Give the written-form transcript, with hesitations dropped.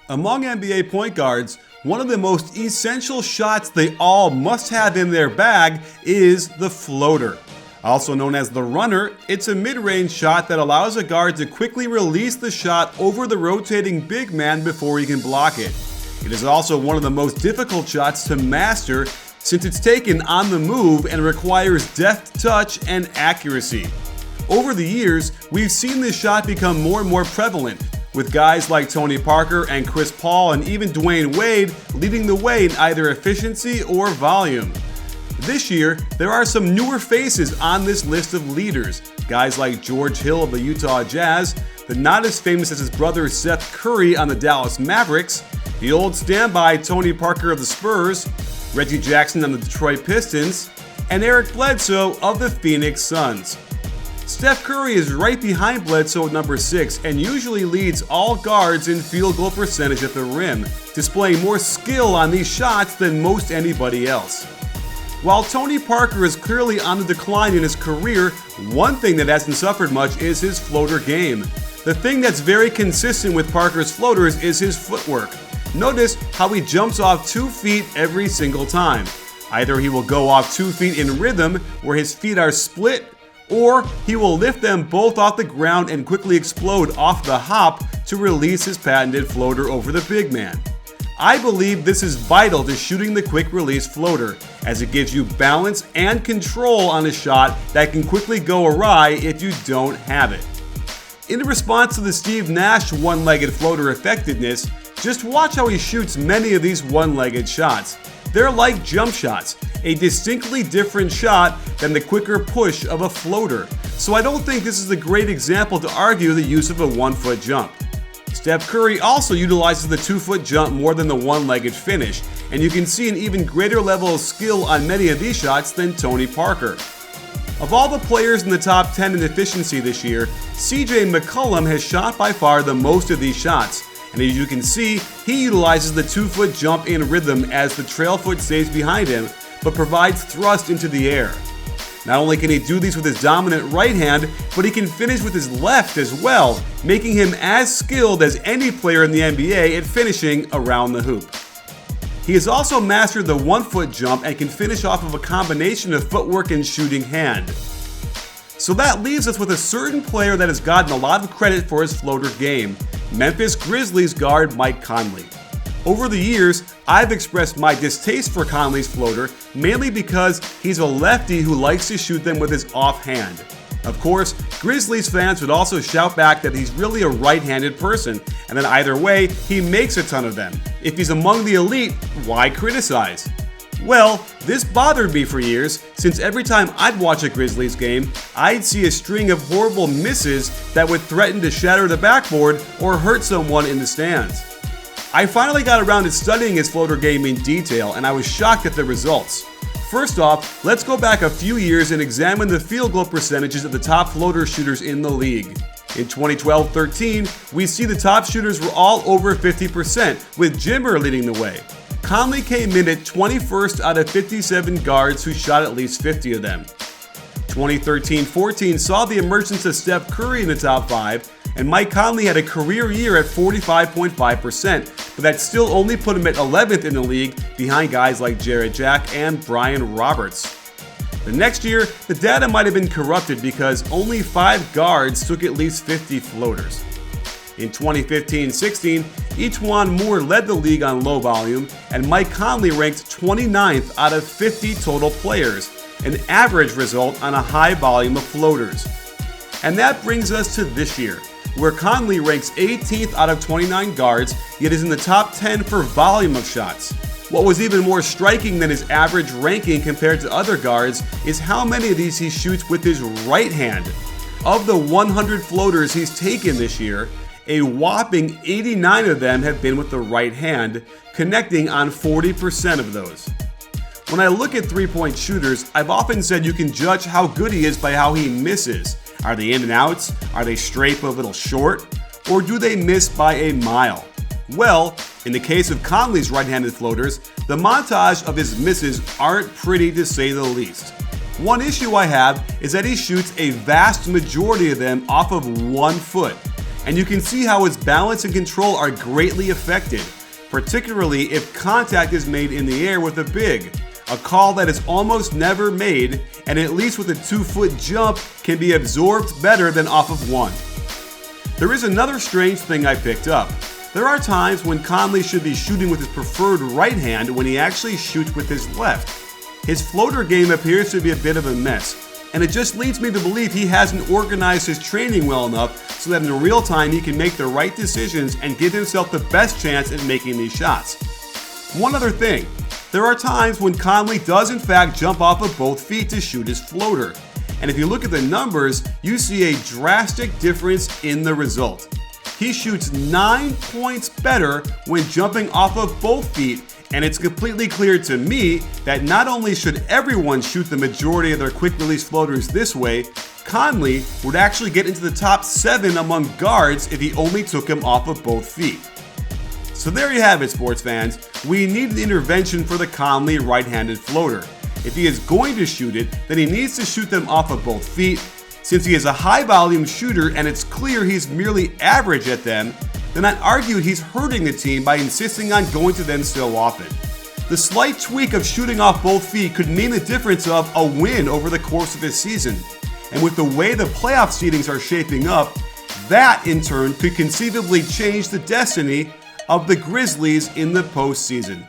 Among NBA point guards, one of the most essential shots they all must have in their bag is the floater. Also known as the runner, it's a mid-range shot that allows a guard to quickly release the shot over the rotating big man before he can block it. It is also one of the most difficult shots to master since it's taken on the move and requires deft touch and accuracy. Over the years, we've seen this shot become more and more prevalent, with guys like Tony Parker and Chris Paul and even Dwayne Wade leading the way in either efficiency or volume. This year, there are some newer faces on this list of leaders, guys like George Hill of the Utah Jazz, the not as famous as his brother Seth Curry on the Dallas Mavericks, the old standby Tony Parker of the Spurs, Reggie Jackson on the Detroit Pistons, and Eric Bledsoe of the Phoenix Suns. Steph Curry is right behind Bledsoe at number 6 and usually leads all guards in field goal percentage at the rim, displaying more skill on these shots than most anybody else. While Tony Parker is clearly on the decline in his career, one thing that hasn't suffered much is his floater game. The thing that's very consistent with Parker's floaters is his footwork. Notice how he jumps off 2 feet every single time. Either he will go off 2 feet in rhythm, where his feet are split, or he will lift them both off the ground and quickly explode off the hop to release his patented floater over the big man. I believe this is vital to shooting the quick release floater, as it gives you balance and control on a shot that can quickly go awry if you don't have it. In response to the Steve Nash one-legged floater effectiveness, just watch how he shoots many of these one-legged shots. They're like jump shots, a distinctly different shot than the quicker push of a floater. So I don't think this is a great example to argue the use of a 1-foot jump. Steph Curry also utilizes the 2-foot jump more than the one-legged finish, and you can see an even greater level of skill on many of these shots than Tony Parker. Of all the players in the top 10 in efficiency this year, CJ McCollum has shot by far the most of these shots. And as you can see, he utilizes the 2-foot jump in rhythm as the trail foot stays behind him, but provides thrust into the air. Not only can he do these with his dominant right hand, but he can finish with his left as well, making him as skilled as any player in the NBA at finishing around the hoop. He has also mastered the 1-foot jump and can finish off of a combination of footwork and shooting hand. So that leaves us with a certain player that has gotten a lot of credit for his floater game, Memphis Grizzlies guard Mike Conley. Over the years, I've expressed my distaste for Conley's floater mainly because he's a lefty who likes to shoot them with his offhand. Of course, Grizzlies fans would also shout back that he's really a right-handed person, and that either way, he makes a ton of them. If he's among the elite, why criticize? Well, this bothered me for years, since every time I'd watch a Grizzlies game, I'd see a string of horrible misses that would threaten to shatter the backboard or hurt someone in the stands. I finally got around to studying his floater game in detail, and I was shocked at the results. First off, let's go back a few years and examine the field goal percentages of the top floater shooters in the league. In 2012-13, we see the top shooters were all over 50%, with Jimmer leading the way. Conley came in at 21st out of 57 guards who shot at least 50 of them. 2013-14 saw the emergence of Steph Curry in the top 5, and Mike Conley had a career year at 45.5%, but that still only put him at 11th in the league behind guys like Jarrett Jack and Brian Roberts. The next year, the data might have been corrupted because only 5 guards took at least 50 floaters. In 2015-16, E'Twaun Moore led the league on low volume, and Mike Conley ranked 29th out of 50 total players, an average result on a high volume of floaters. And that brings us to this year, where Conley ranks 18th out of 29 guards, yet is in the top 10 for volume of shots. What was even more striking than his average ranking compared to other guards is how many of these he shoots with his right hand. Of the 100 floaters he's taken this year, a whopping 89 of them have been with the right hand, connecting on 40% of those. When I look at three-point shooters, I've often said you can judge how good he is by how he misses. Are they in and outs? Are they straight but a little short? Or do they miss by a mile? Well, in the case of Conley's right-handed floaters, the montage of his misses aren't pretty to say the least. One issue I have is that he shoots a vast majority of them off of 1 foot. and you can see how his balance and control are greatly affected, particularly if contact is made in the air with a big, a call that is almost never made, and at least with a 2-foot jump can be absorbed better than off of one. There is another strange thing I picked up. There are times when Conley should be shooting with his preferred right hand when he actually shoots with his left. His floater game appears to be a bit of a mess, and it just leads me to believe he hasn't organized his training well enough so that in real time he can make the right decisions and give himself the best chance at making these shots. One other thing, there are times when Conley does in fact jump off of both feet to shoot his floater, and if you look at the numbers, you see a drastic difference in the result. He shoots 9 points better when jumping off of both feet, and it's completely clear to me that not only should everyone shoot the majority of their quick release floaters this way, Conley would actually get into the top 7 among guards if he only took him off of both feet. So there you have it, sports fans. We need an intervention for the Conley right-handed floater. If he is going to shoot it, then he needs to shoot them off of both feet. Since he is a high volume shooter and it's clear he's merely average at them, then I'd argue he's hurting the team by insisting on going to them so often. The slight tweak of shooting off both feet could mean the difference of a win over the course of his season. And with the way the playoff seedings are shaping up, that in turn could conceivably change the destiny of the Grizzlies in the postseason.